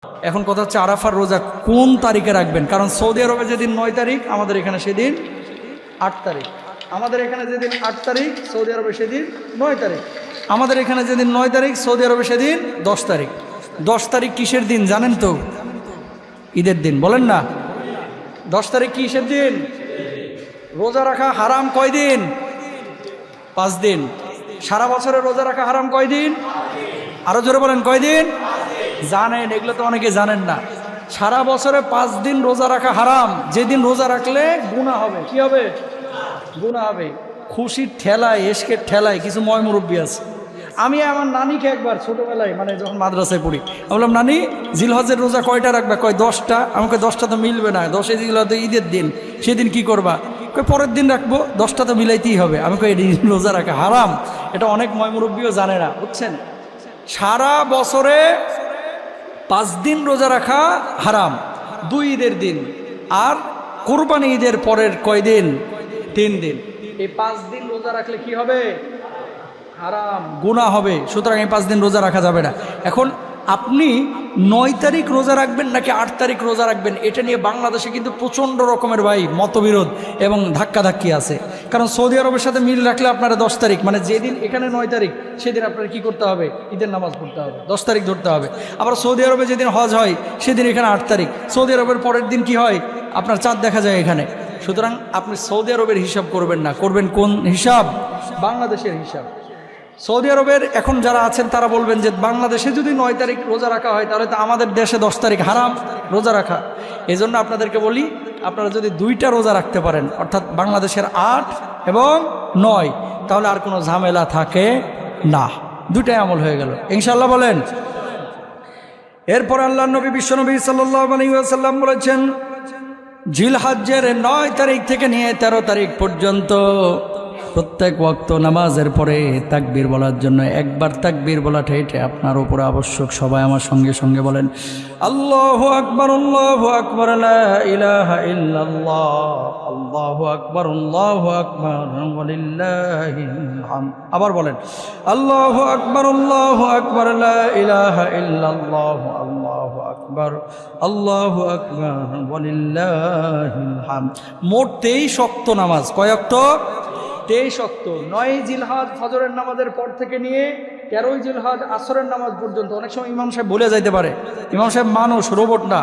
এখন কথা হচ্ছে আরাফার রোজা কোন তারিখে রাখবেন, কারণ সৌদি আরবে যেদিন 9 তারিখ আমাদের এখানে সেদিন 8 তারিখ, আমাদের এখানে যেদিন 8 তারিখ সৌদি আরবে সেদিন 9 তারিখ, আমাদের এখানে যেদিন 9 তারিখ সৌদি আরবে সেদিন 10 তারিখ। 10 তারিখ কিসের দিন জানেন তো? ঈদের দিন। বলেন না 10 তারিখ কিসের দিন? রোজা রাখা হারাম কয় দিন? 5 দিন। সারা বছরে রোজা রাখা হারাম কয় দিন? আরো জোরে বলেন কয় দিন? জানেন, এগুলো তো অনেকে জানেন না। সারা বছরে 5 দিন রোজা রাখা হারাম। যেদিন রোজা রাখলে গুনাহ হবে। কি হবে? গুনাহ হবে। খুশির ঠেলায়, এশকের ঠেলায় কিছু ময় মুরব্বী আছে। আমি আমার নানিকে একবার ছোটবেলায়, মানে যখন মাদ্রাসায় পড়ি, আমি বললাম, নানি জিলহজের রোজা কয়টা রাখবা? কয় 10টা। আমাকে 10টা তো মিলবে না, 10 জিলহজ ঈদের দিন, সেদিন কি করবা? কয় পরের দিন রাখবো, 10টা তো মিলাইতেই হবে। আমি কই রোজা রাখা হারাম। এটা অনেক ময় মুরব্বীও জানে না, বুঝছেন? সারা বছরে 5 দিন রোজা রাখা হারাম, 2 ঈদের দিন আর কোরবানি ঈদের পরের কয় দিন? 3 দিন। এই 5 দিন রোজা রাখলে কি হবে? হারাম, গুনাহ হবে। সুতরাং এই 5 দিন রোজা রাখা যাবে না। এখন আপনি 9 তারিখ রোজা রাখবেন নাকি 8 তারিখ রোজা রাখবেন, এটা নিয়ে বাংলাদেশে কিন্তু প্রচণ্ড রকমের মতবিরোধ এবং ধাক্কাধাক্কি আছে। কারণ সৌদি আরবের সাথে মিল রাখলে আপনারা 10 তারিখ, মানে যেদিন এখানে 9 তারিখ সেদিন আপনারা কি করতে হবে? ঈদের নামাজ পড়তে হবে, 10 তারিখ ধরতে হবে। আবার সৌদি আরবে যেদিন হজ হয় সেদিন এখানে 8 তারিখ। সৌদি আরবের পরের দিন কি হয়? আপনার চাঁদ দেখা যায় এখানে। সুতরাং আপনি সৌদি আরবের হিসাব করবেন না, করবেন কোন হিসাব? বাংলাদেশের হিসাব। সৌদি আরবের এখন যারা আছেন তারা বলবেন যে বাংলাদেশে যদি 9 তারিখ রোজা রাখা হয় তাহলে তো আমাদের দেশে 10 তারিখ হারাম রোজা রাখা। এই জন্য আপনাদেরকে বলি, আপনারা যদি 2টা রোজা রাখতে পারেন, অর্থাৎ বাংলাদেশের 8 এবং 9, তাহলে আর কোনো ঝামেলা থাকে না, 2টাই আমল হয়ে গেল ইনশাআল্লাহ। বলেন। এরপর আল্লাহর নবী বিশ্বনবী সাল্লাল্লাহু আলাইহি ওয়াসাল্লাম বলেছেন, জিলহজ্জের 9 তারিখ থেকে নিয়ে 13 তারিখ পর্যন্ত প্রত্যেক ওয়াক্ত নামাজের পরে তাকবীর বলার জন্য একবার তাকবীর বলাটা এটা আপনার উপরে আবশ্যক। সবাই আমার সঙ্গে সঙ্গে বলেন, আল্লাহু আকবার, আল্লাহু আকবার, লা ইলাহা ইল্লাল্লাহ, আল্লাহু আকবার, আল্লাহু আকবার, ওয়ালিল্লাহিল হামদ। আবার বলেন, আল্লাহু আকবার, আল্লাহু আকবার, লা ইলাহা ইল্লাল্লাহ, আল্লাহু আকবার, আল্লাহু আকবার, ওয়ালিল্লাহিল হামদ। মোট 23 ওয়াক্ত নামাজ। কয় ওয়াক্ত? 23 ওয়াক্ত। 9 জিলহজ ফজরের নামাজের পর থেকে নিয়ে 13 জিলহজ আসরের নামাজ পর্যন্ত। অনেক সময় ইমাম সাহেব ভুলে যাইতে পারে, ইমাম সাহেব মানুষ, রোবট না,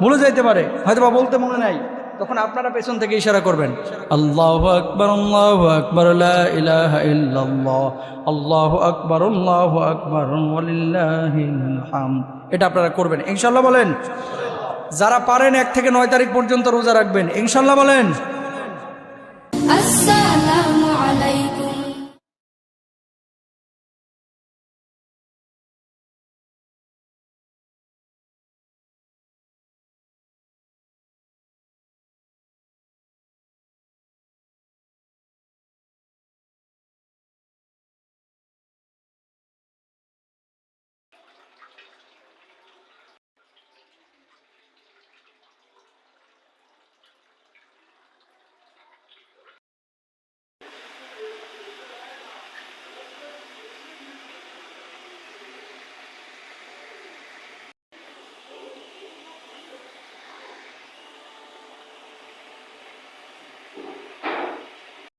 ভুলে যাইতে পারে, হয়তো বা বলতে মনে নাই, তখন আপনারা পেছন থেকে ইশারা করবেন, আল্লাহু আকবার, আল্লাহু আকবার, লা ইলাহা ইল্লাল্লাহ, আল্লাহু আকবার, আল্লাহু আকবার, ওয়ালিল্লাহিল হামদ। এটা আপনারা করবেন ইনশাআল্লাহ। বলেন। যারা পারেন 1 থেকে 9 তারিখ পর্যন্ত রোজা রাখবেন ইনশাআল্লাহ। বলেন।